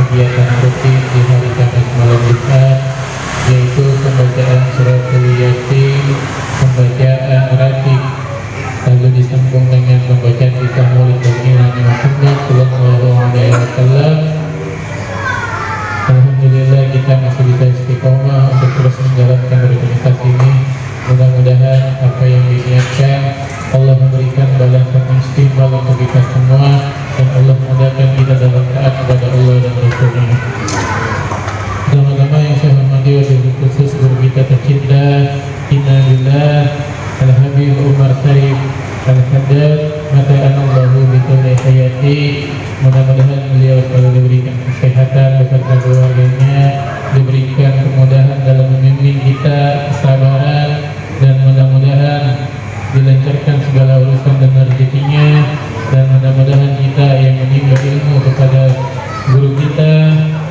kegiatan rutin di hari Kamis malam Jumat, yaitu pembacaan surat Yasin, pembacaan ratib, lalu disambung dengan pembacaan kisah Maulid bagi Nabi Muhammad sallallahu alaihi wasallam. Alhamdulillah kita masih bisa istiqomah untuk terus menjalankan rutinitas ini. Mudah-mudahan apa yang diniatkan Allah memberikan balasan istimewa untuk kita semua, dan Allah mudahkan kita dalam taat kepada Allah dan Rasulnya. Sama-sama yang saya hormati, wabil khusus guru kita tercinta Inna Billah Al-Habib Umar Syarif Al-Haddad Mata'anallahu bikulli hayati. Mudah-mudahan beliau selalu diberikan kesehatan beserta keluarganya, diberikan kemudahan dalam membimbing kita, kesabaran, dan mudah-mudahan dilancarkan segala urusan dan rezekinya, dan mudah-mudahan kita yang menimba ilmu kepada guru kita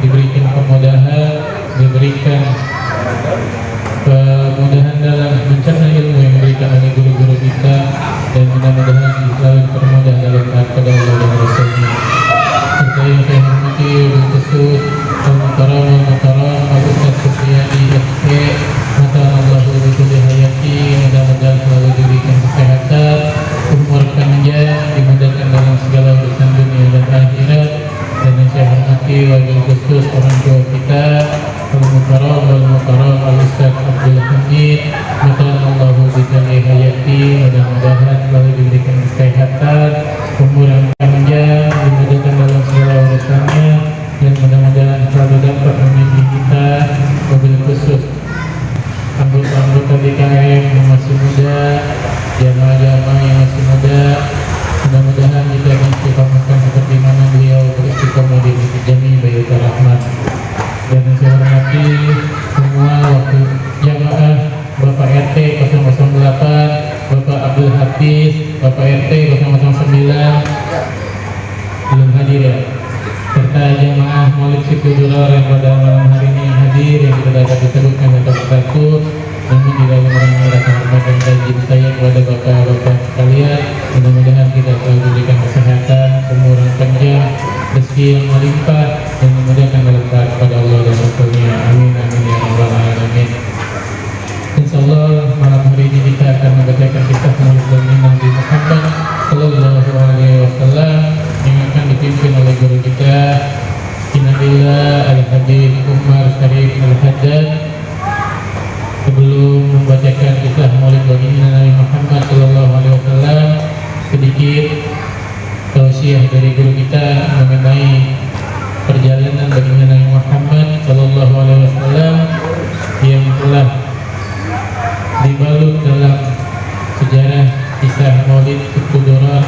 diberikan kemudahan, diberikan kemudahan dalam mencerna ilmu yang diberikan oleh guru-guru kita, dan mudah-mudahan selalu dipermudah dalam taat kepada Allah dan Rasulnya. Serta yang saya hormati khusus Al-Mukarram Al-Ustaz Sufyani FK Mata'anallahu bikulli hayati. Mudah-mudahan selalu diberikan kesehatan, umur panjang, dimudahkan dalam segala urusan dunia dan akhirat. Dan yang saya hormati wabil khusus orang tua kita Al-Mukarram Al-Ustaz Abdul Hamid Mata'anallahu bikulli hayati. Mudah-mudahan selalu diberikan kesehatan, umur yang panjang, dimudahkan dalam segala urusannya, dan mudah-mudahan selalu dapat memimpin kita. Wabil khusus anggota DKM yang masih muda, jamaah-jamaah yang masih muda, mudah-mudahan kita diistiqomahkan seperti mana beliau beristiqomah di Masjid Jami Bayutul Rahmat. Dan yang saya hormati semua waktu jamaah Bapak RT 008, Bapak Abdul Hafiz, Bapak RT 009 belum hadir ya, serta jamaah Maulid Sikudulor yang pada malam hari ini hadir, yang tidak dapat disebutkan satu-satu, namun di dalam rangka rasa hormat dan janji saya kepada bapak-bapak sekalian, mudah-mudahan kita selalu diberikan kesehatan, umur yang panjang, rezeki yang melimpah, dan memudahkan dalam taat kepada Allah dan Rasulnya. Amin amin ya rabbal alamin. Insyaallah malam hari ini kita akan membacakan kisah Maulid bagi Nabi Muhammad sallallahu alaihi wasallam yang akan dipimpin oleh guru kita Innabillah Al-Habib Umar Syarif Al-Haddad. Sebelum membacakan kisah Maulid baginda Nabi Muhammad sallallahu alaihi wasallam, sedikit tausiah dari guru kita mengenai perjalanan baginda Nabi Muhammad sallallahu alaihi wasallam yang telah dibalut dalam sejarah kisah Maulid Sikudulor.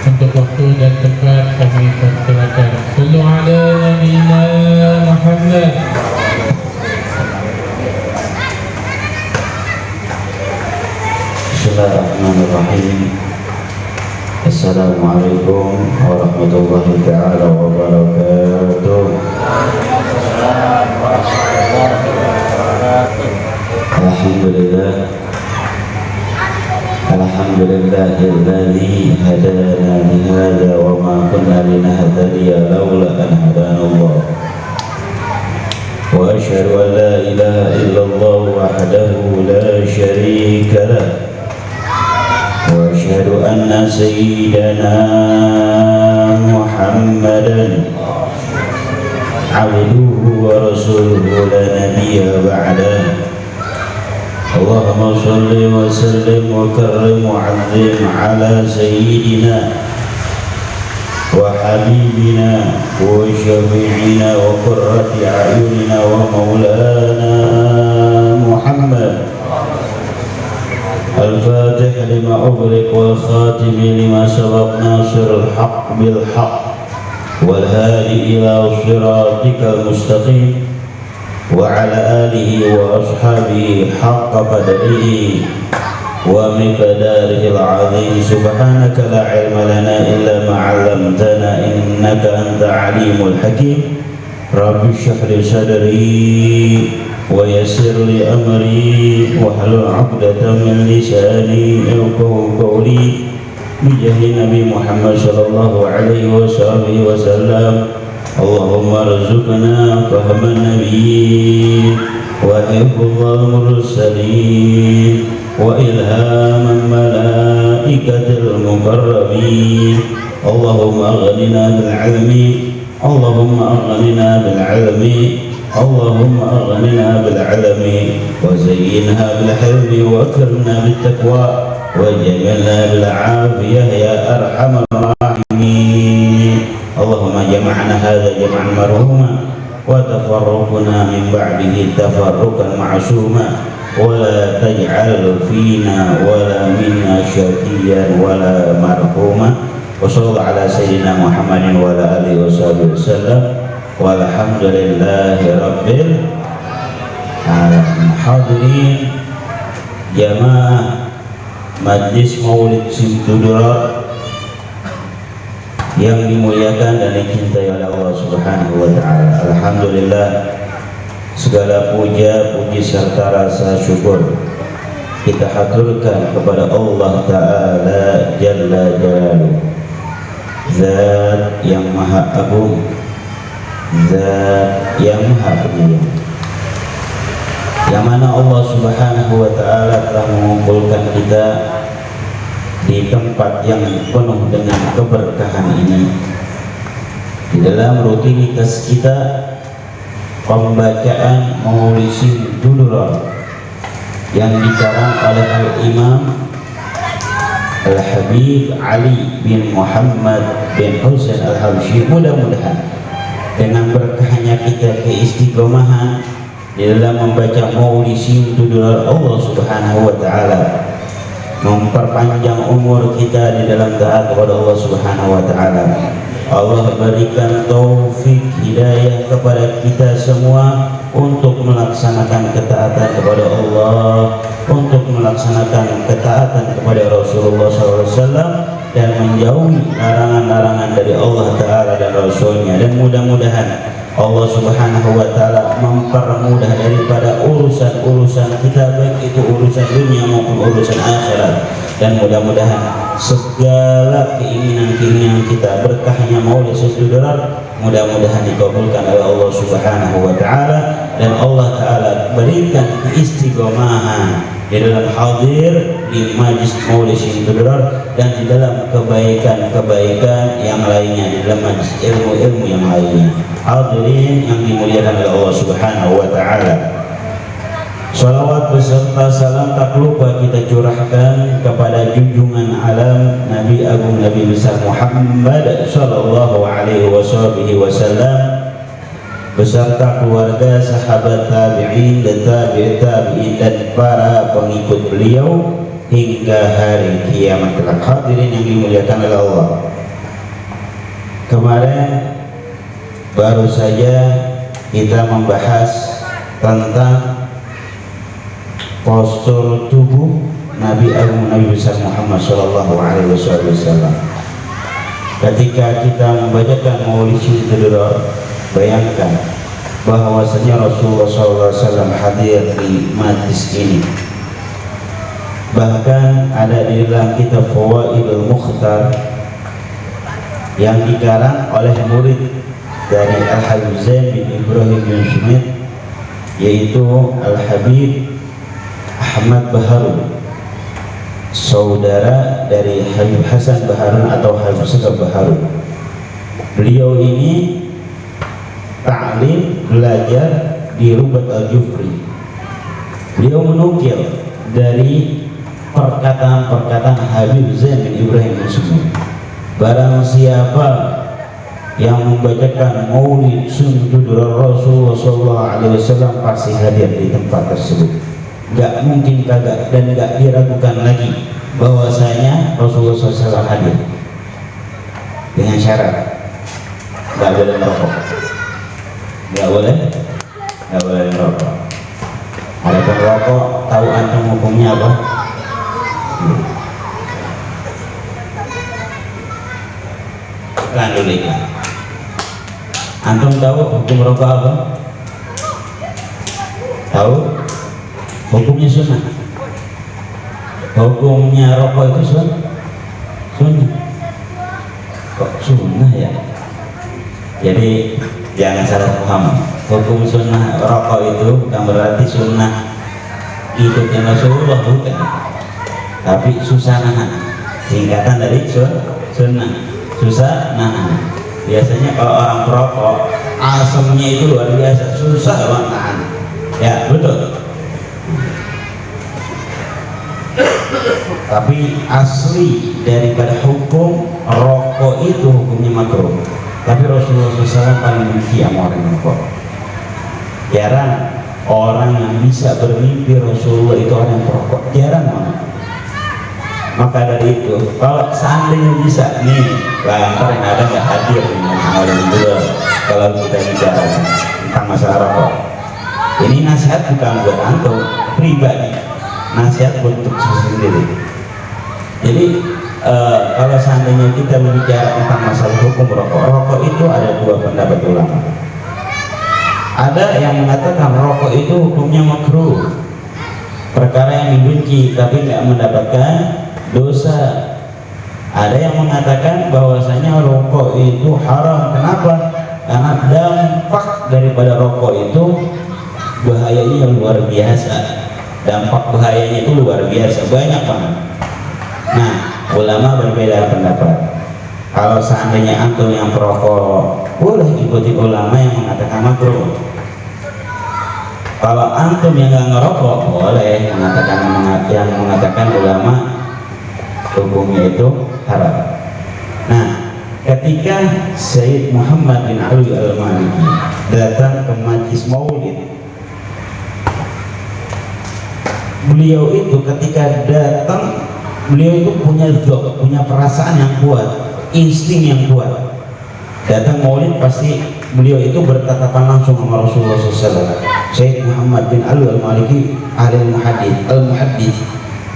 Untuk waktu dan tempat kami persilakan. Sallu ala nabiyina Muhammad. Bismillahirrahmanirrahim. Assalamualaikum warahmatullahi ta'ala wabarakatuh. Alhamdulillah, alhamdulillahilladzi hadana li hadza wa ma kunna linahtadiya laula an hadana Allah. Wa asyhadu an la ilaha illallah wahdahu la syarika lah. Wa asyhadu anna sayyidana Muhammadan abduhu wa rasuluhu la nabiyya ba'dah. Allahumma salli wa sallim wa karrim wa azim ala sayyidina wa habibina wa syafi'ina wa qurrati a'yunina wa maulana Muhammad. Al-Fatih lima ughliq wal khatim lima sabaq, nasirul haqq bil haqq wal hadi ila siratikal mustaqim wa ala alihi wa ashabihi haqqa qadrihi wa miqdarihil azim. Subhanaka la ilma lana illa ma 'allamtana innaka anta alimul hakim. Rabbi shrah li sadri wa yassir li amri wahlul 'uqdatam min lisani yafqahu qawli. Bijahi Nabi Muhammad sallallahu alaihi wasallam. اللهم ارزقنا فهم النبيين وحفظ المرسلين وإلهام الملائكة المقربين. اللهم أغننا بالعلم، اللهم أغننا بالعلم، اللهم أغننا بالعلم وزينها بالحلم وأكرمنا بالتقوى وجملنا بالعافية يا أرحم الراحمين. اللهم جمعنا هذا جمعا مرحوما وتفرقنا من بعده تفرقا معصوما ولا تجعل فينا ولا منا شقيا ولا مرحوما. وصلى الله على سيدنا محمد وعلى آله وصحبه وسلم walhamdulillahi rabbil alamin. Hadirin jamaah Majlis Maulid Simtudurar yang dimuliakan dan dicintai oleh Allah Subhanahu wa taala. Alhamdulillah, segala puja, puji serta rasa syukur kita haturkan kepada Allah Ta'ala Jalla Jalaluh, Zat yang Maha Agung, Zat yang Maha Penyayang, yang mana Allah Subhanahu wa taala telah mengumpulkan kita di tempat yang penuh dengan keberkahan ini, di dalam rutinitas kita pembacaan Maulid Simtudurar yang dikarang oleh Al-Imam Al-Habib Ali bin Muhammad bin Husain Al-Habsyi. Mudah-mudahan dengan berkahnya kita keistiqomahan di dalam membaca Maulid Simtudurar, Allah Subhanahu wa taala memperpanjang umur kita di dalam taat kepada Allah Subhanahu wa taala. Allah berikan taufik hidayah kepada kita semua untuk melaksanakan ketaatan kepada Allah, untuk melaksanakan ketaatan kepada Rasulullah SAW, dan menjauhi larangan-larangan dari Allah Ta'ala dan Rasulnya. Dan mudah-mudahan Allah Subhanahu wa taala mempermudah daripada urusan-urusan kita, baik itu urusan dunia maupun urusan akhirat. Dan mudah-mudahan segala keinginan-keinginan kita, berkahnya Maulid Simtudurar, mudah-mudahan dikabulkan oleh Allah Subhanahu wa taala, dan Allah taala berikan keistiqomahan di dalam hadir di majlis Maulid Simtudurar dan di dalam kebaikan-kebaikan yang lainnya, di dalam majlis ilmu-ilmu yang lainnya. Hadirin yang dimuliakan oleh Allah Subhanahu wa taala, salawat beserta salam tak lupa kita curahkan kepada junjungan alam Nabi Agung Nabi besar Muhammad sallallahu alaihi wasallam beserta keluarga, sahabat tabi'in dan tabi'in dan para pengikut beliau hingga hari kiamat kelak. Hadirin yang dimuliakan oleh Allah, kemarin baru saja kita membahas tentang postur tubuh Nabi Agung Nabi besar Muhammad sallallahu alaihi wasallam. Ketika kita membacakan Maulid Simtudurar, bayangkan bahwasanya Rasulullah SAW hadir di majlis ini. Bahkan ada di dalam kitab Fawaidul Mukhtar yang dikarang oleh murid dari Al-Habib Zain bin Ibrahim bin Shumit, yaitu Al-Habib Ahmad Baharun, saudara dari Habib Hasan Baharun atau Habib Segaf Baharun. Beliau ini ta'lim, belajar di Rubat Al-Jufri. Beliau menukil dari perkataan-perkataan Habib Zain bin Ibrahim bin Shumit, barang siapa yang membacakan Maulid Simtudurar Rasulullah SAW pasti hadir di tempat tersebut. Gak mungkin kagak dan gak diragukan lagi bahwasanya Rasulullah SAW hadir, dengan syarat gak boleh merokok, gak boleh merokok. Ada perokok, tahu antum hukumnya apa? Iklan dulu, iklan. Antum tahu hukum rokok apa? Tahu? Hukumnya sunnah. Hukumnya rokok itu sunnah. Kok sunnah ya? Jadi jangan salah paham. Hukum sunnah rokok itu bukan berarti sunnah hidupnya Rasulullah, bukan. Tapi susah nahan. Singkatan dari sunnah, susah nahan. Biasanya kalau orang perokok asamnya itu luar biasa, susah banget nahan. Ya betul. Tapi asli daripada hukum rokok itu hukumnya makruh. Tapi Rasulullah SAW paling benci sama orang merokok. Jarang orang yang bisa bermimpi Rasulullah itu orang yang perokok, jarang banget. Maka dari itu, kalau seandainya bisa nih, lantar yang ada nggak hadir oleh beliau kalau kita bicara tentang masalah rokok. Ini nasihat bukan buat antum pribadi, nasihat untuk saya sendiri. Jadi kalau seandainya kita berbicara tentang masalah hukum rokok itu ada dua pendapat ulama. Ada yang mengatakan rokok itu hukumnya makruh, perkara yang dibenci tapi nggak mendapatkan dosa. Ada yang mengatakan bahwasanya rokok itu haram. Kenapa? Karena dampak daripada rokok itu bahayanya luar biasa. Dampak bahayanya itu luar biasa, banyak banget. Nah, ulama berbeda pendapat. Kalau seandainya antum yang perokok, boleh ikuti ulama yang mengatakan makruh. Kalau antum yang nggak ngerokok, boleh yang mengatakan ulama hukumnya itu haram. Nah, ketika Sayyid Muhammad bin Ali Al-Maliki datang ke majlis maulid, beliau itu ketika datang, beliau itu punya zok, punya perasaan yang kuat, insting yang kuat. Datang maulid pasti beliau itu bertatapan langsung sama Rasulullah SAW. Syekh Muhammad bin Ali Al-Maliki al-muhaddith,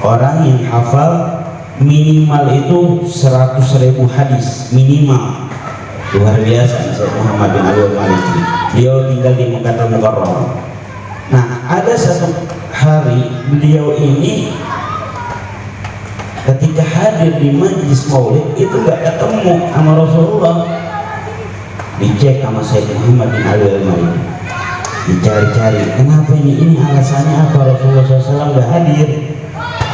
orang yang hafal minimal itu 100.000 hadis minimal, luar biasa. Syekh Muhammad bin Ali Al-Maliki, beliau tinggal di Mekah Al-Mukarramah. Nah, ada satu hari beliau ini ketika hadir di majlis maulid itu gak ketemu sama Rasulullah. Dicek sama Syekh Muhammad bin Ali Al-Maliki, dicari-cari, kenapa ini alasannya apa Rasulullah SAW gak hadir,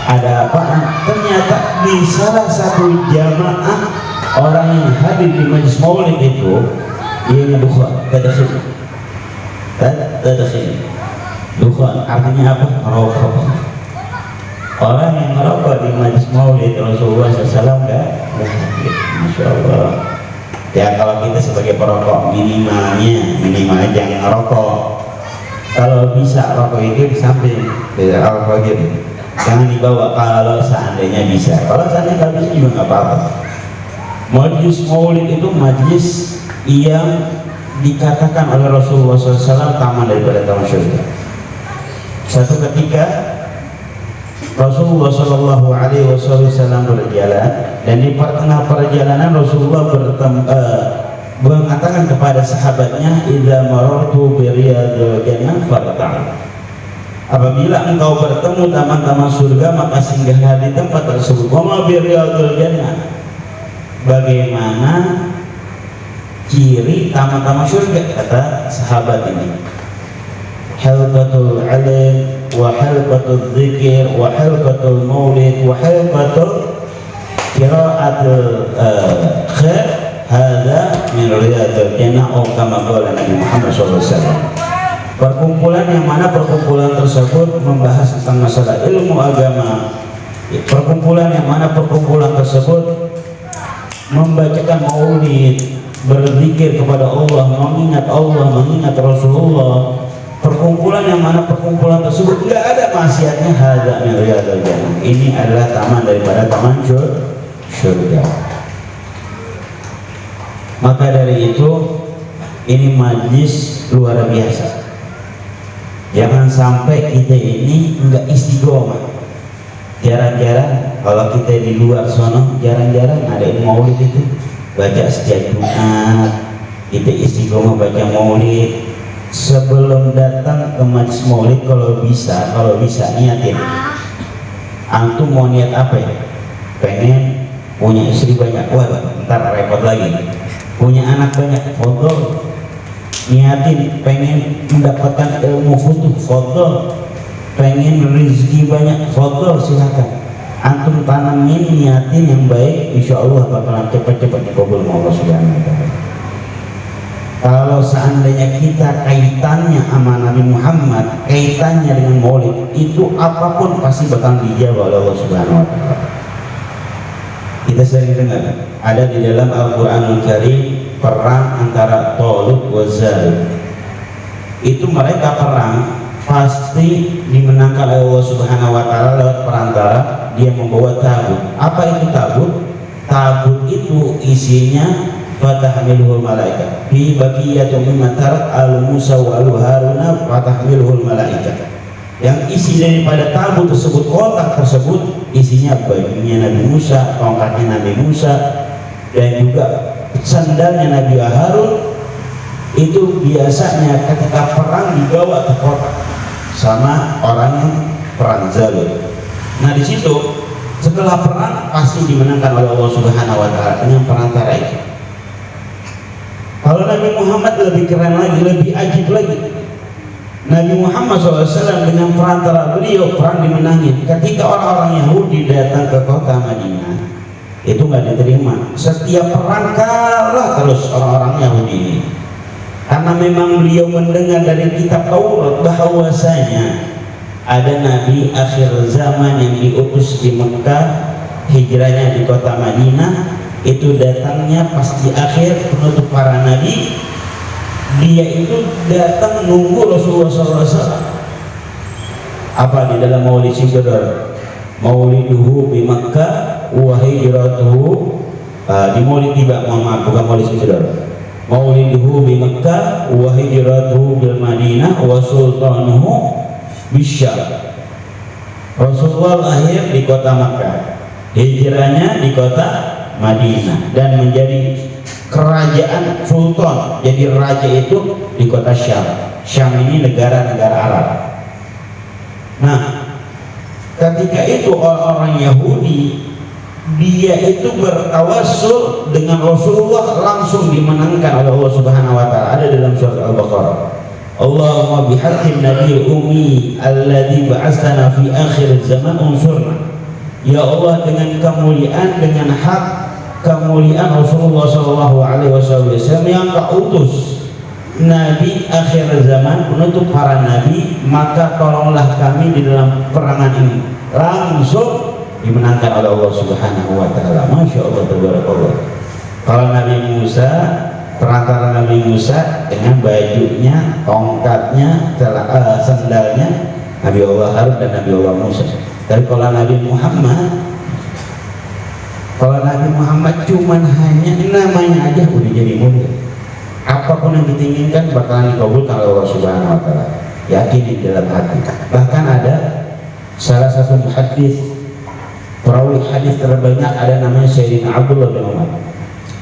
ada apaan? Ternyata di salah satu jamaah orang yang hadir di majlis maulid itu yang dukhan, tadakhil. Dukhan artinya apa? Merokok. Orang yang merokok di majlis maulid Rasulullah SAW enggak hadir. Masya Allah. Ya kalau kita sebagai perokok minimalnya jangan ngerokok. Kalau bisa rokok itu di samping, rokok gitu. Jangan dibawa kalau seandainya bisa. Kalau seandainya nggak bisa juga nggak apa-apa. Majlis maulid itu majlis yang dikatakan oleh Rasulullah SAW taman daripada taman surga. Satu ketika Rasulullah Shallallahu Alaihi Wasallam berjalan, dan di tengah perjalanan Rasulullah mengatakan kepada sahabatnya, "Idza marartu bi riyadil jannah farta'u." Apabila engkau bertemu taman-taman surga, maka singgahlah di tempat tersebut. Wa ma bi riyadil jannah. Bagaimana ciri taman-taman surga, kata sahabat ini? Halqatul alim wa halqatul dzikir wa halqatul maulid wa halqatul qiraatul khair, hadza min riyadil jannah, atau kama qala Nabi Muhammad SAW. Perkumpulan yang mana perkumpulan tersebut membahas tentang masalah ilmu agama, perkumpulan yang mana perkumpulan tersebut membacakan maulid, berzikir kepada Allah, mengingat Rasulullah, perkumpulan yang mana perkumpulan tersebut tidak ada maksiatnya, hadza min riyadil jannah, ini adalah taman daripada taman surga. Maka dari itu ini majlis luar biasa. Jangan sampai kita ini enggak istiqomah. Jarang-jarang kalau kita di luar sono, jarang-jarang ada yang maulid itu baca setiap Jumat, kita istiqomah baca maulid. Sebelum datang ke majlis maulid, kalau bisa niatin. Antum mau niat apa ya? Pengen punya istri banyak, wah ntar repot lagi. punya anak banyak, foto. Niatin pengen mendapatkan ilmu futuh, foto. Pengen rezeki banyak, foto, silakan. Antum tanamin, niatin yang baik, insya Allah bakalan cepat-cepat dikabul Allah Subhanahu wa Ta'ala. Kalau seandainya kita kaitannya sama Nabi Muhammad, kaitannya dengan maulid, itu apapun pasti bakal dijawab oleh Allah Subhanahu wa Ta'ala. Kita sering dengar ada di dalam Al-Qur'anul Karim perang antara Talut wa Zalib. Itu mereka perang pasti dimenangkan oleh Allah Subhanahu wa Ta'ala lewat perantara dia membawa tabut. Apa itu tabut? Tabut itu isinya fatahmiluhul malaikat fi baqiyatun mimma tarak al Musa wa al Haruna fatahmiluhul malaikat. Yang isi daripada tabut tersebut, kotak tersebut isinya bajunya Nabi Musa, tongkatnya Nabi Musa, dan juga sandalnya Nabi Harun. Itu biasanya ketika perang dibawa ke kotak sama orang yang perang Zalib. Nah di situ setelah perang pasti dimenangkan oleh Allah Subhanahu wa Ta'ala dengan perantara itu. Kalau Nabi Muhammad lebih keren lagi, lebih ajib lagi. Nabi Muhammad SAW dengan perantara beliau perang dimenangin. Ketika orang-orang Yahudi datang ke kota Madinah, itu nggak diterima. Setiap perang kalah terus orang-orang Yahudi ini. Karena memang beliau mendengar dari kitab Taurat bahwasanya ada nabi akhir zaman yang diutus di Mekah, hijrahnya di kota Madinah, itu datangnya pas di akhir penutup para nabi. Dia itu datang nunggu Rasulullah SAW. Apa di dalam Maulid Sibdar? Mauliduhu bi Makkah wa hijratuhu di Maulid tiba, maaf bukan Maulid Sibdar. Mauliduhu bi Makkah wa hijratuhu bil Madinah wa sultanuhu bisyam. Rasulullah lahir di kota Makkah, hijrahnya di kota Madinah, dan menjadi kerajaan sultan, jadi raja itu di kota Syam. Syam ini negara-negara Arab. Nah, ketika itu orang-orang Yahudi dia itu bertawassul dengan Rasulullah, langsung dimenangkan oleh Allah Subhanahu wa Ta'ala. Ada dalam surat Al-Baqarah, Allahumma bihaqqin nabiyil ummi alladzi ba'atsana fi akhir zaman unsurna. Ya Allah, dengan kemuliaan, dengan hak kemuliaan Rasulullah SAW yang kau utus Nabi akhir zaman, penutup para nabi, maka tolonglah kami di dalam perangan ini. Langsung dimenangkan oleh Allah Subhanahu wa Ta'ala. Masya Allah, tabarakallah. Kalau Nabi Musa, perantara Nabi Musa dengan bajunya, tongkatnya, sandalnya Nabi Allah Harun dan Nabi Allah Musa. Tapi kalau Nabi Muhammad cuman hanya namanya aja udah jadi mulia. Apapun yang kita inginkan bakalan dikabulkan oleh Allah Subhanahu wa Ta'ala. Yakin di dalam hati. Bahkan ada salah satu hadis, perawi hadis terbanyak, ada namanya Sayyidina Abdullah bin Umar.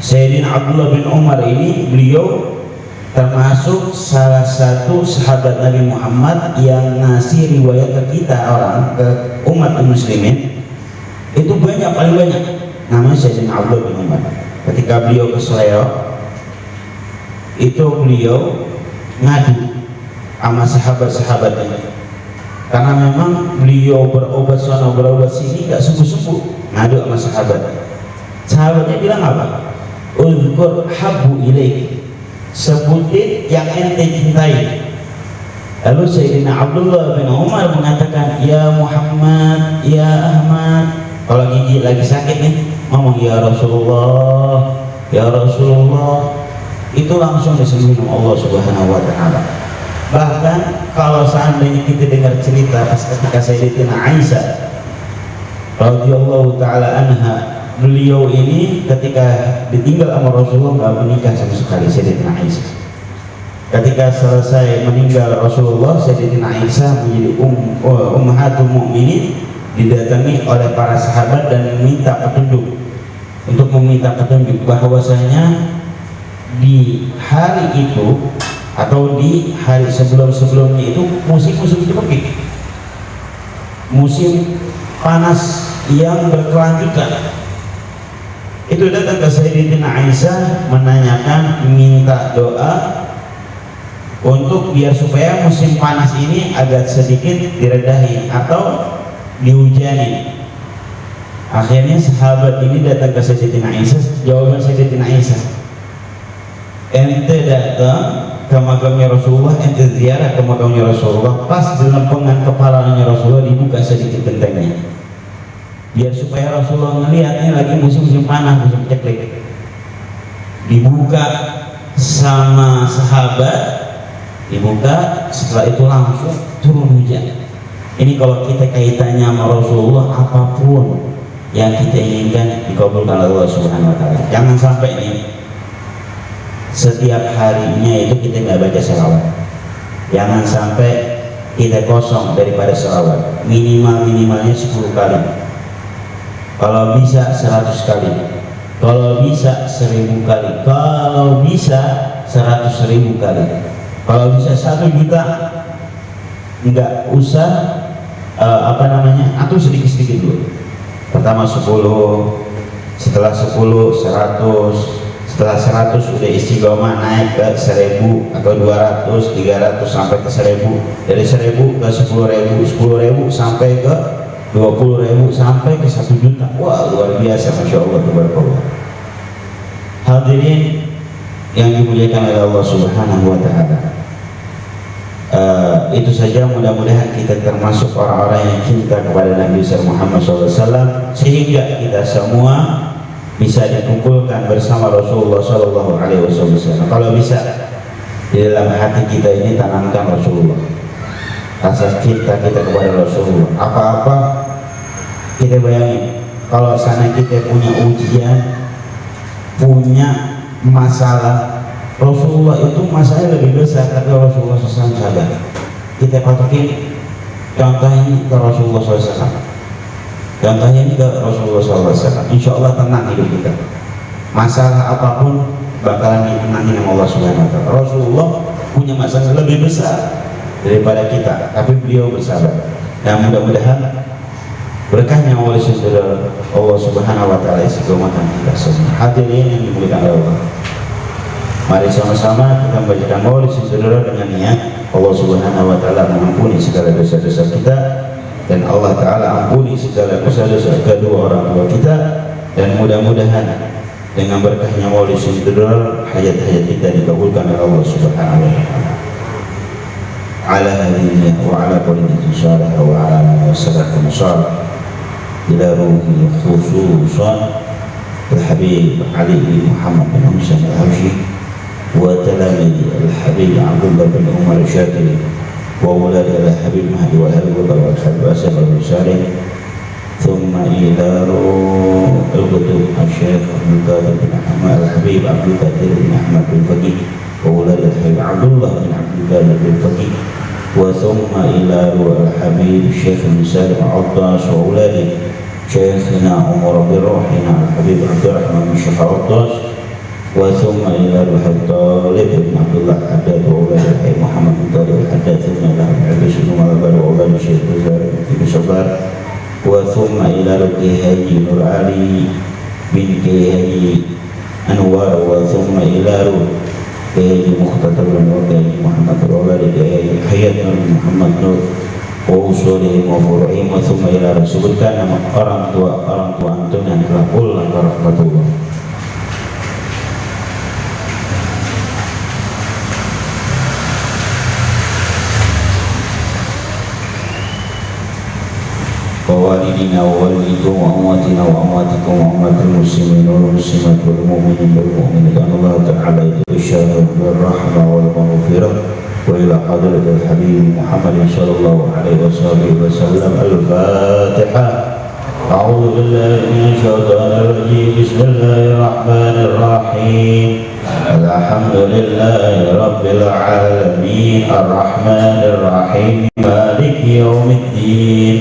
Sayyidina Abdullah bin Umar ini beliau termasuk salah satu sahabat Nabi Muhammad yang ngasih riwayat ke kita orang, ke umat muslimin itu banyak, paling banyak. Namanya Sayyidina Abdullah bin Umar. Ketika beliau ke Seleo, itu beliau ngadu sama sahabat-sahabatnya, karena memang beliau berobat sana berobat sini gak sembuh-sembuh, ngadu sama sahabat. Sahabatnya bilang apa? Uzkur habbu ilaik, sebutin yang ente cintai. Lalu Sayyidina Abdullah bin Umar mengatakan, ya Muhammad, ya Ahmad. Kalau gigi lagi sakit nih, ngomong ya Rasulullah, ya Rasulullah, itu langsung disembuhin Allah Subhanahu wa Ta'ala. Bahkan kalau seandainya kita dengar cerita pas ketika Sayyidatina Aisyah radhiyallahu ta'ala anha, beliau ini ketika ditinggal sama Rasulullah nggak menikah sama sekali. Sayyidatina Aisyah ketika selesai meninggal Rasulullah, Sayyidatina Aisyah menjadi ummahatul mukminin, didatangi oleh para sahabat dan meminta petunjuk, untuk meminta petunjuk bahwasanya di hari itu atau di hari sebelum-sebelumnya itu musim-musim seperti musim panas yang berkelanjutan. itu datang ke Sayyidatina Aisyah menanyakan, minta doa untuk biar supaya musim panas ini agak sedikit diredahi atau dihujani. Akhirnya sahabat ini datang ke Sayyidatina Aisyah. Jawaban Sayyidatina Aisyah, ente datang ke makamnya Rasulullah, ente ziarah ke makamnya Rasulullah, pas di lempengan kepalanya Rasulullah dibuka sedikit gentengnya, biar supaya Rasulullah ngelihatnya lagi musim panas, musim ceklik. Dibuka sama sahabat, dibuka, setelah itu langsung turun hujan. Ini kalau kita kaitannya sama Rasulullah, apapun yang kita inginkan dikabulkan oleh Allah Subhanahu wa taala. Jangan sampai nih setiap harinya itu kita nggak baca selawat. Jangan sampai kita kosong daripada selawat. Minimalnya 10 kali. Kalau bisa 100 kali. Kalau bisa 1000 kali. Kalau bisa 100.000 kali. Kalau bisa 1 juta, nggak usah atur sedikit-sedikit dulu. Pertama 10, setelah 10 100, setelah 100 sudah istiqomah naik ke 1000 atau 200, 300 sampai ke 1000, dari 1000 ke 10.000, 10.000 sampai ke 20.000 sampai ke 1 juta. Wah, luar biasa, masya Allah, tabarakallah. Hadirin yang dimuliakan oleh Allah Subhanahu wa taala. Itu saja, mudah-mudahan kita termasuk orang-orang yang cinta kepada Nabi Muhammad SAW, sehingga kita semua bisa dikumpulkan bersama Rasulullah SAW. Kalau bisa di dalam hati kita ini tanamkan Rasulullah, rasa cinta kita kepada Rasulullah. Apa-apa kita bayangin, kalau sana kita punya ujian, punya masalah, Rasulullah itu masalahnya lebih besar, tapi Rasulullah SAW sabar. Kita patokin contohnya ke Rasulullah SAW. Contohnya ini ke Rasulullah SAW. Insya Allah tenang hidup kita. Masalah apapun bakalan ditenangin sama Allah Subhanahu wa taala. Rasulullah punya masalah lebih besar daripada kita, tapi beliau bersabar. Dan mudah-mudahan berkahnya oleh saudara Allah Subhanahu wa taala istiqomahkan kita semua. Hadirin yang dimuliakan oleh Allah, mari sama-sama kita membacakan maulid saudara dengan niat Allah Subhanahu wa taala mengampuni segala dosa-dosa kita, dan Allah taala ampuni segala dosa-dosa kedua orang tua kita, dan mudah-mudahan dengan berkahnya maulid saudara hajat-hajat kita dikabulkan oleh Allah Subhanahu wa taala. Ala hadhihi wa ala kulli inshallah wa ala sallallahu alaihi ila ruhi khususan al-habib Ali bin Muhammad bin Husain al-Habsyi wa talamid al-habib Abdullah bin Umar al-Syakiri wa walad al-habib Mahdi wa al-Ghudar wa al-habib Asad al-Salim, thumma ila al-Qutub al-Syekh Abdul bin Ahmad al-Habib Abdul Qadir bin Ahmad bin Faqih wa walad al-habib Abdullah bin Abdul Qadir bin Faqih, wa thumma ila al-habib Syekh Salim al-Attas wa walad شيخنا عمر بن روحنا الحبيب عبد الرحمن بن شيخ العطاس، وثم إلى الحبيب طالب بن عبد الله الحداد وأولاد الحبيب محمد بن طالب الحداد، ثم إلى الحبيب بن مغفر وأولاد الشيخ بن صبار، وثم إلى الكيهي نور علي بن كيهي أنوار، وثم إلى كيهي مختار بن محمد وأولاد كيهي حياة بن محمد نور usulihim wa furu'ihim, wa thumma ila sebutkan nama orang tua antum yang telah pulang ke rahmatullah. Wa walidina wa walidikum wa amwatina wa amwatikum wa amwatil muslimin wal muslimat wal mu'minin wal mu'minat, Allah ta'ala isyara bil rahmah wal maghfirah وإلى حضرة الحبيب محمد صلى الله عليه وسلم. الفاتحة. أعوذ بالله من الشيطان الرجيم. بسم الله الرحمن الرحيم. الحمد لله رب العالمين الرحمن الرحيم مالك يوم الدين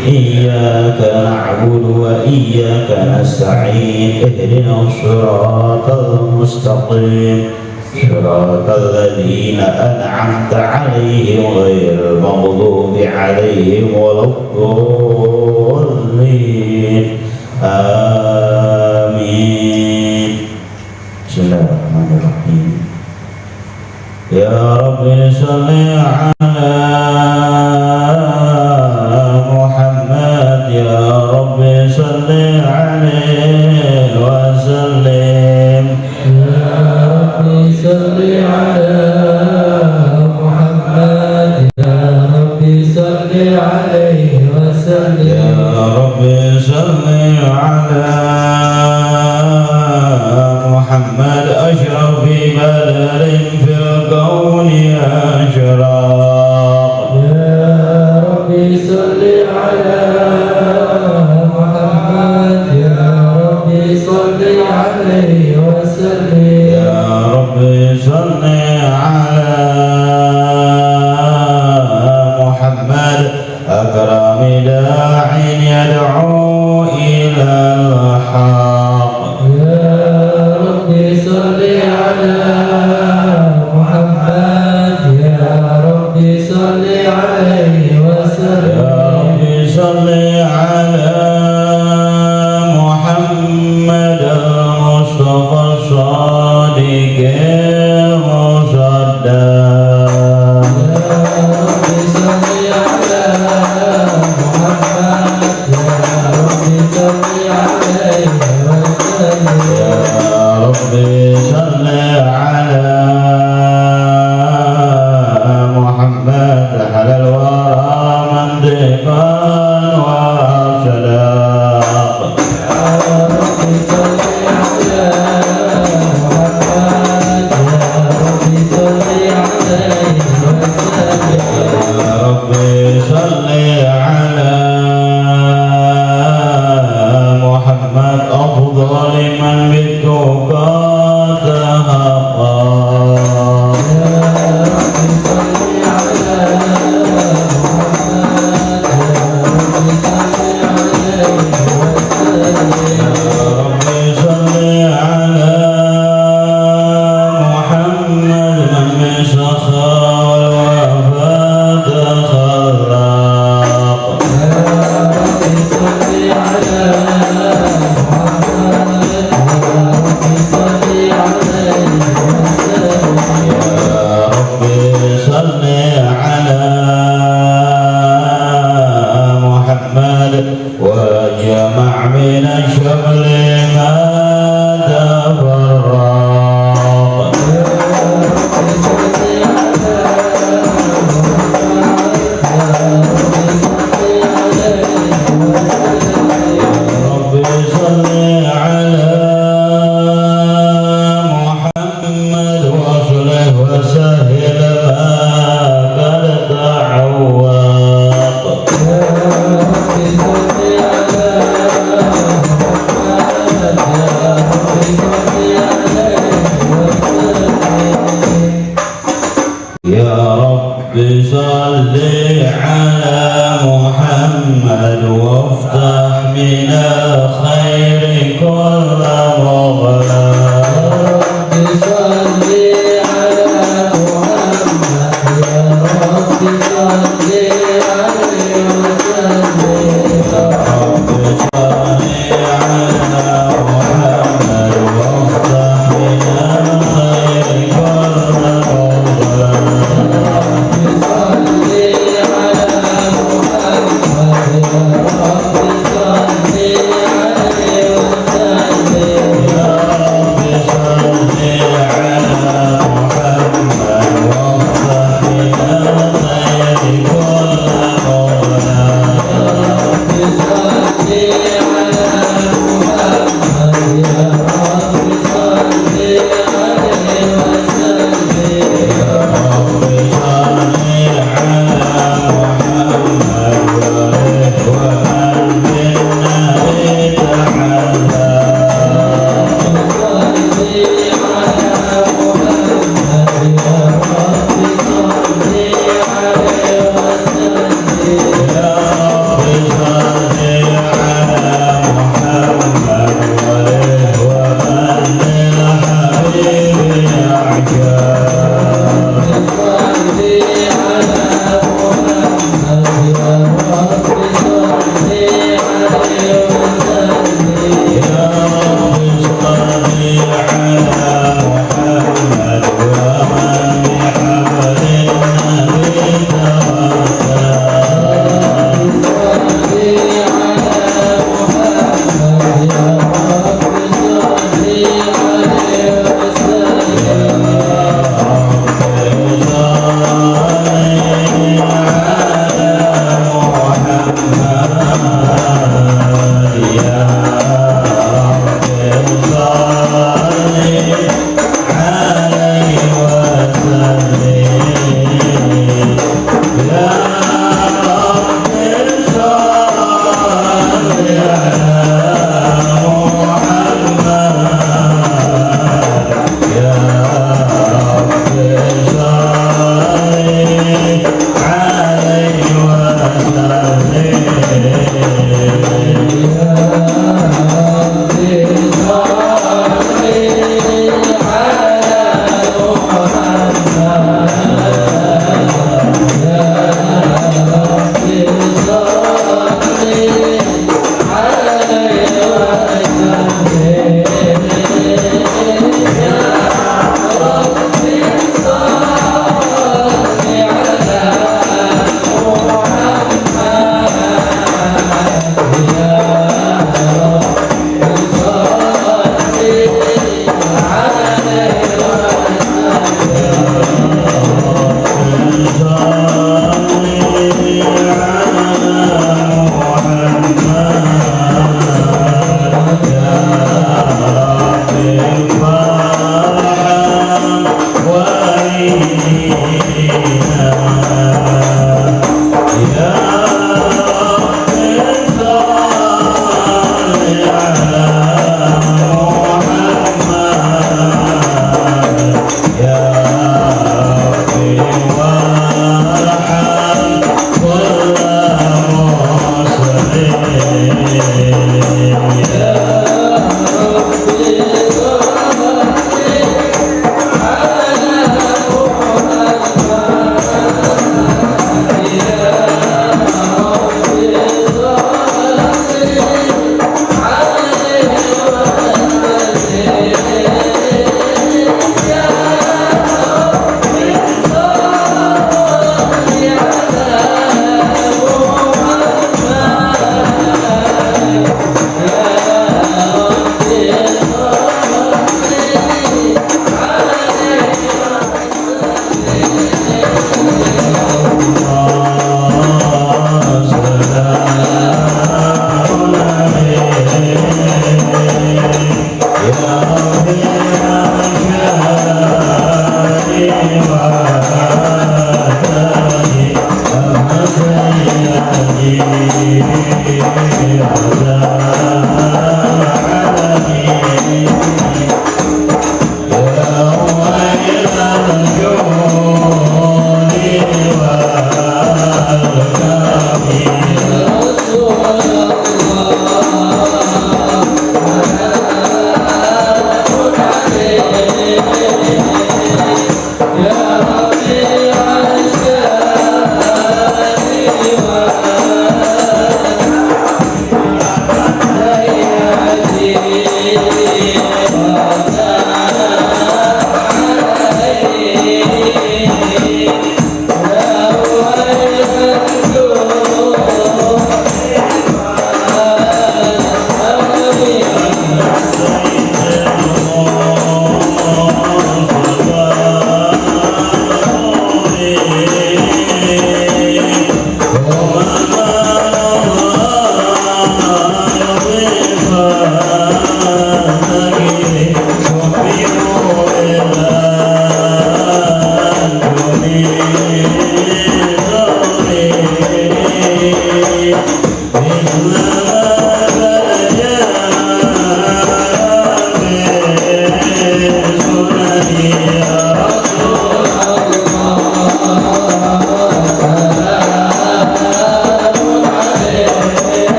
إياك نعبد وإياك نستعين اهدنا الصراط المستقيم صراط الذين أنعمت عليهم غير المغضوب عليهم ولا الضالين آمين. يا رب صل على محمد يا رب صل عليه وسلم يا رب صل على محمد يا رب صل عليه وسلم يا رب صل على محمد أشرف بدر في الكون أشراق يا رب صل على محمد يا رب صل عليه وسلم يا رب صل على محمد أكرم داع يدعو إلى الحق يا رب صل على محمد يا رب صل عليه وسلم يا رب صل على محمد المصطفى الصادق المصدق يا رب صل على محمد يا رب صل على محمد على الورى منطقا وصداق يا رب صل على محمد يا رب صل عليه وسلم يا رب صل على محمد أفضل من بالتقى تهقى يا رب صل على محمد يا رب صل عليه وسلم يا رب صل على محمد من بسخاء والوفاة خلاق يا رب صل على محمد يا رب صل عليه وسلم يا رب صل على محمد وجمع من الشمل ما تفرق يا رب صل على محمد يا رب صل عليه وسلم رب صل على محمد وصله وسهل ما قد تعوق يا رب صل على محمد يا رب صل عليه وسلم يا رب صل على محمد وافتح من الخير كل مغلق رب صل على محمد يا رب صل عليه وسلم رب صل على محمد وافتح من الخير كل مغلق رب صل على محمد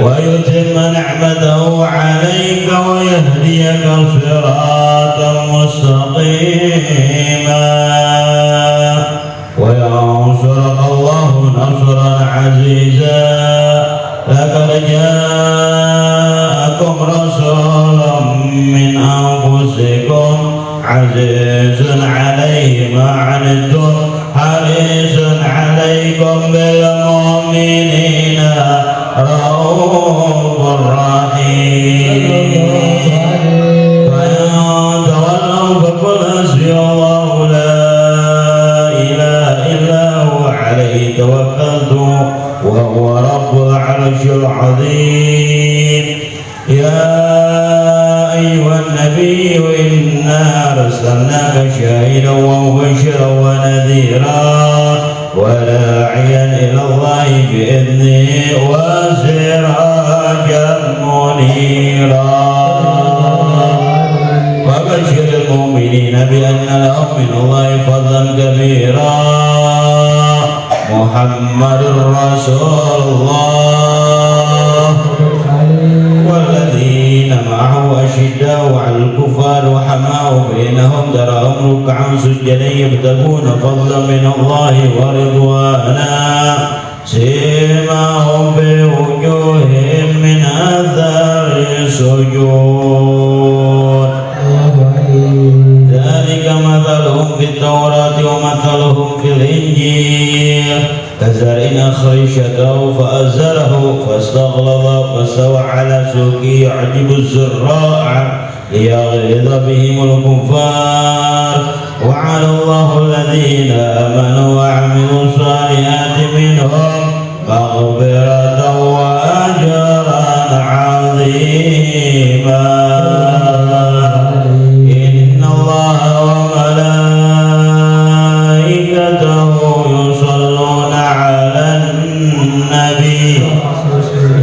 ويتم نعمته عليك ويهديك صراطا مستقيما وينصرك الله نصرا عزيزا لقد جاءكم رسول من أنفسكم عزيز عليه ما عنتم حريص عليكم بالمؤمنين رؤوف رحيم فإن تولوا فقل حسبي الله لا إله إلا هو عليه توكلت وهو رب العرش العظيم يا أيها النبي إنا أرسلناك شاهدا ومبشرا ونذيرا وداعيا إلى الله بإذنه وسراجا منيرا وبشر المؤمنين بأن لهم من الله فضلا كبيرا محمد رسول الله والذين معه أشداء على الكفار وحماء بينهم تراهم ركعا سجدا يبتغون فضلا من الله ورضوانا سيماهم بوجوههم من أثر السجود ذلك مثلهم في التوراة ومثلهم في الإنجيل كزرع أخرج شطأه فأزره فاستغلظ فاستوى على سوقه يعجب الزراع ليغيظ بهم الكفار وعد الله الذين آمنوا وعملوا الصالحات منهم مغفرة وأجرا عظيما إن الله وملائكته يصلون على النبي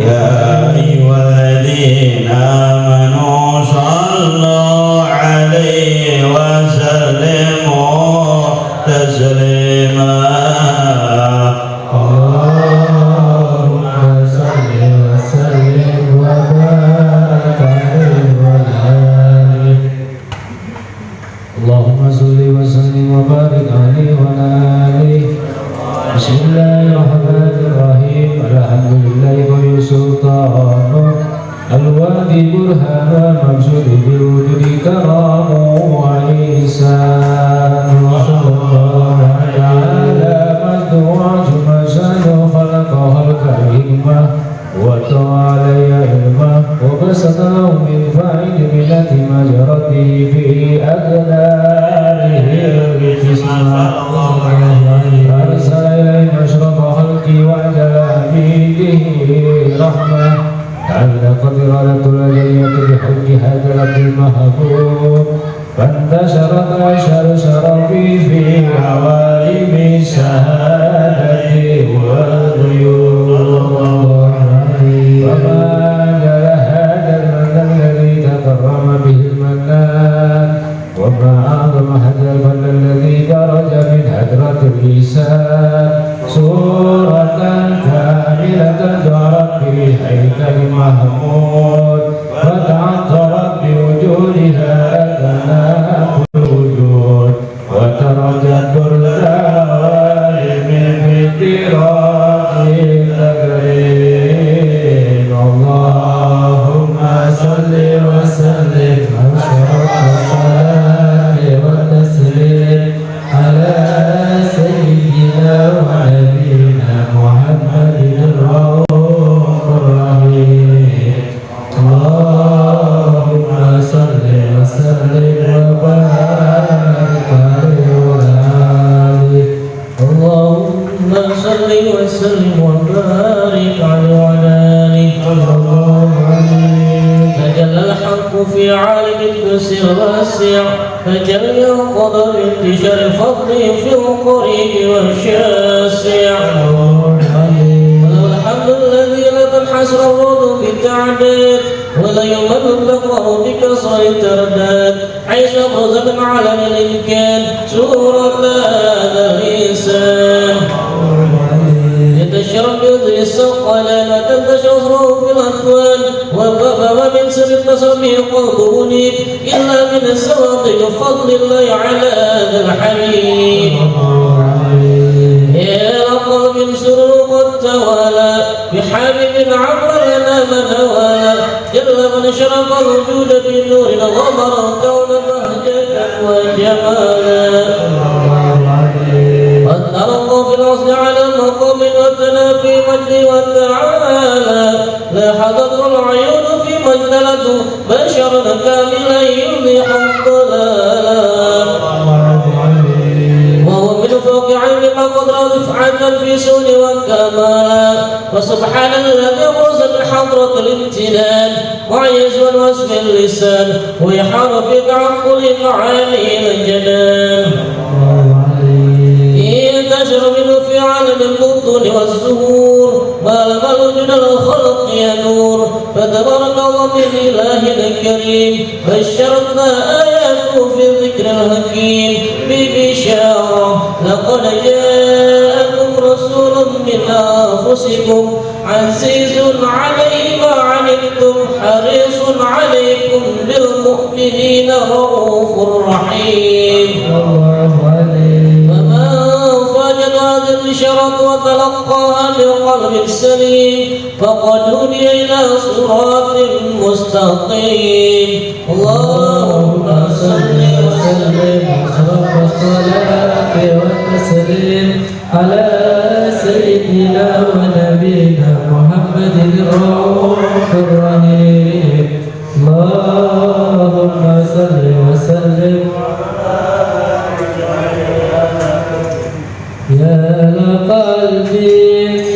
يا أيها الذين آمنوا صلوا عليه وسلموا تسليما اللهم صل وسلم وبارك عليه وعلى آله اللهم صل وسلم وبارك عليه وعلى آله بسم الله الرحمن الرحيم الحمد لله ولي سلطان الوادي برهان المقصود بالوجود كرام وإحسان وصلى الله على مجدوع جمشان خلقها الكريمة وتعالى علمه وبسط له من فائد ملة مجرته في أقداره القسمة أرسل إليه أشرف خلقه وأجل عبيده رحمة حل قدرة الأجلية بحج هذا العبد المحبوب فانتشرت أشهر شرفي في عوالم الشهادة والغيوب وما أجل هذا المنى الذي تكرم به المنان وما أعظم هذا الفن الذي درج من هدرة اللسان سورة كاملة جرت في هيكل محمود وتعطرت بوجودها أدنى الوجود وترجت بالدوائر من افتراق التقريب اللهم صل وسلم أشرف الصلاة والتسليم على سيدنا ونبينا محمد الرؤوف الرحيم اللهم صل وسلم وبارك عليه وعلى آله اللهم صل وسلم وبارك عليه وعلى آله تجلى الحق في عالم القدس الواسع تجلى قدر انتشار فضله في القريب والشاسع الحمد الذي لا تنحصر الروض بالتعداد ولا يمد البقاء بكسر الترداد عيش غزة على الإمكان سورة هذا الإنسان بشرا بيض السوق لا تنتشر أسره في الأطفال وما من سر التصميم قلبه منيب إلا من السواطن فضل الله على هذا الحبيب يا لقد من سرور قد توالى بحبيب عبر لنا من هوالا جل من شرف الوجود بالنور غمر الكون بهجة وجمالا قد نرى الله في الأصل على مقام وثنى في مجد وتعالى لاحظته العيون في مجدلته بشرا كاملا يوضح الضلالا وهو من فوق علم قدر رفعة في سون وكمالا وسبحان الذي أبرز بحضرة الامتنان وعيز والوصف اللسان ويحار في تعقل معاني الجنان ينتشر منه في عالم البطون والزهور ما لم الوجود الخلق ينور فتبارك الله من إله الكريم بشرتنا آياته في الذكر الحكيم ببشارة لقد جاءكم رسول من أنفسكم عزيز عليه ما عنتم حريص عليكم بالمؤمنين رؤوف رحيم فمن فاجد هذه البشارة وتلقاها بقلب سليم فقد هدي إلى صراط مستقيم اللهم صل وسلم أشرف الصلاة والتسليم على سيدنا ونبينا محمد الرؤوف الرحيم اللهم صل وسلم يا لقلبي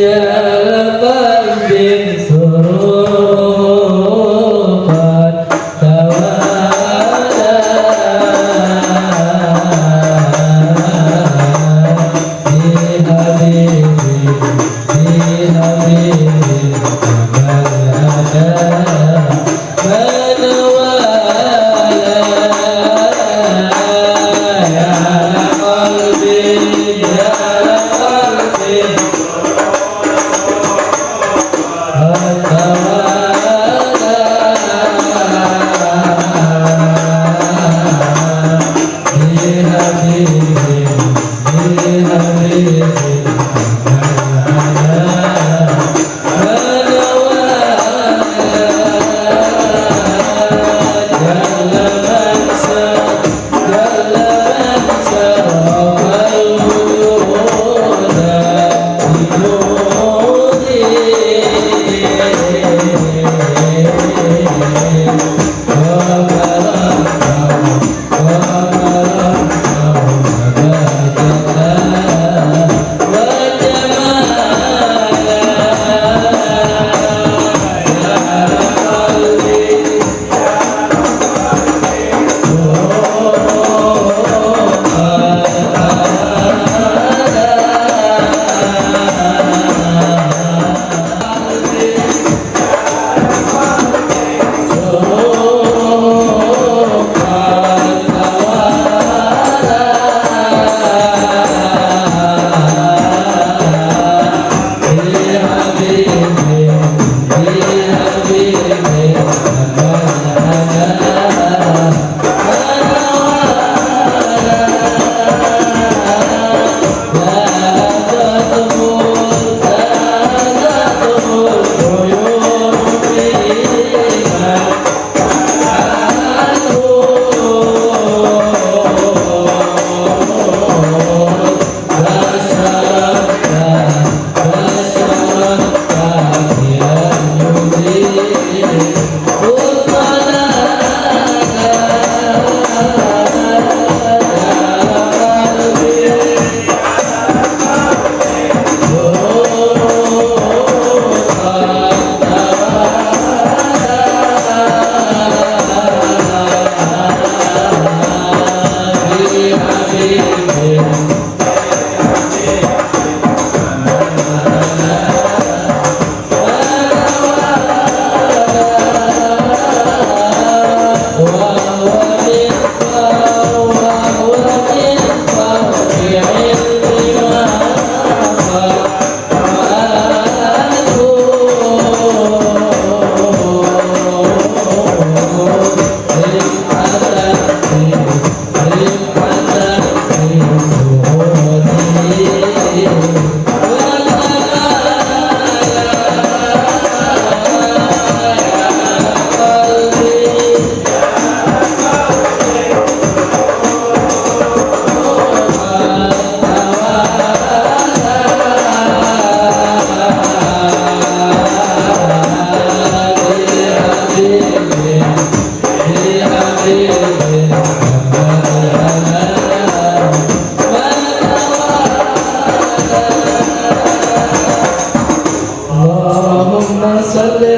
يا لقلبي سرور قد توالى في حبيبي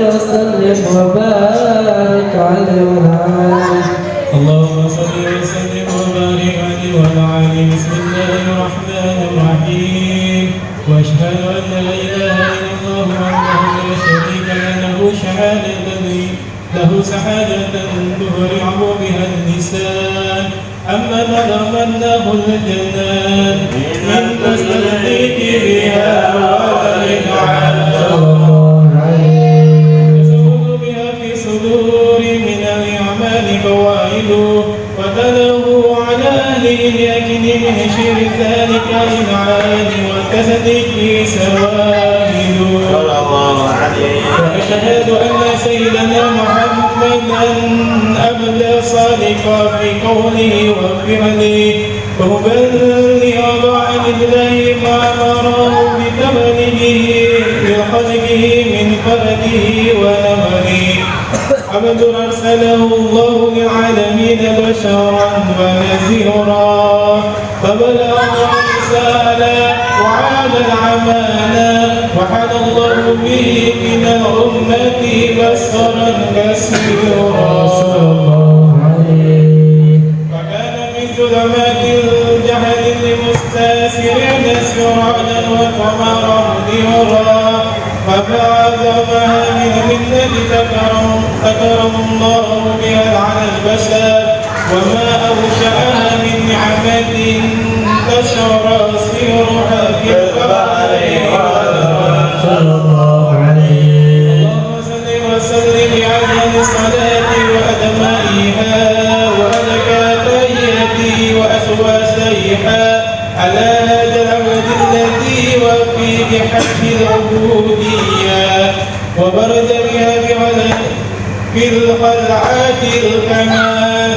وسلم وبارك عليه وعلى آله. اللهم صل وسلم وبارك عليه وعلى آله. بسم الله الرحمن الرحيم. واشهد ان لا اله الا الله وحده لا شريك له له شهادة تهرع بها اللسان. أما نظمناه الجنان من تصديق بها والإنعام تزود بها في صدور من الأعمال فوائد وتله على أهله اليقين من شر ذلك الإنعام والتصديق سوائد. وأشهد أن سيدنا محمدا أبدى صادقا في قوله وفعله ومبلغا عن الله ما أمره بتبليغه لخلقه من خلقه ونمره. عبد أرسله الله للعالمين بشرا ونذيرا فبلغ الرسالة وعاد الأمانة وحد الله به من الأمة بصرا كثيرا. وكان من ظلمات الجهل المستأثرين سراجا وقمرا منيرا فبعثها من المنة ذكرهم الله بها على البشر وما أوشأها من نعمة انتشر سيرها في البحر اللهم صل وسلم على الصلاة وأدمائها وأزكاتيها وأسواسيها على هذا العبد الذي وفي بحق العبودية وبرز بها في الخلعات الكمال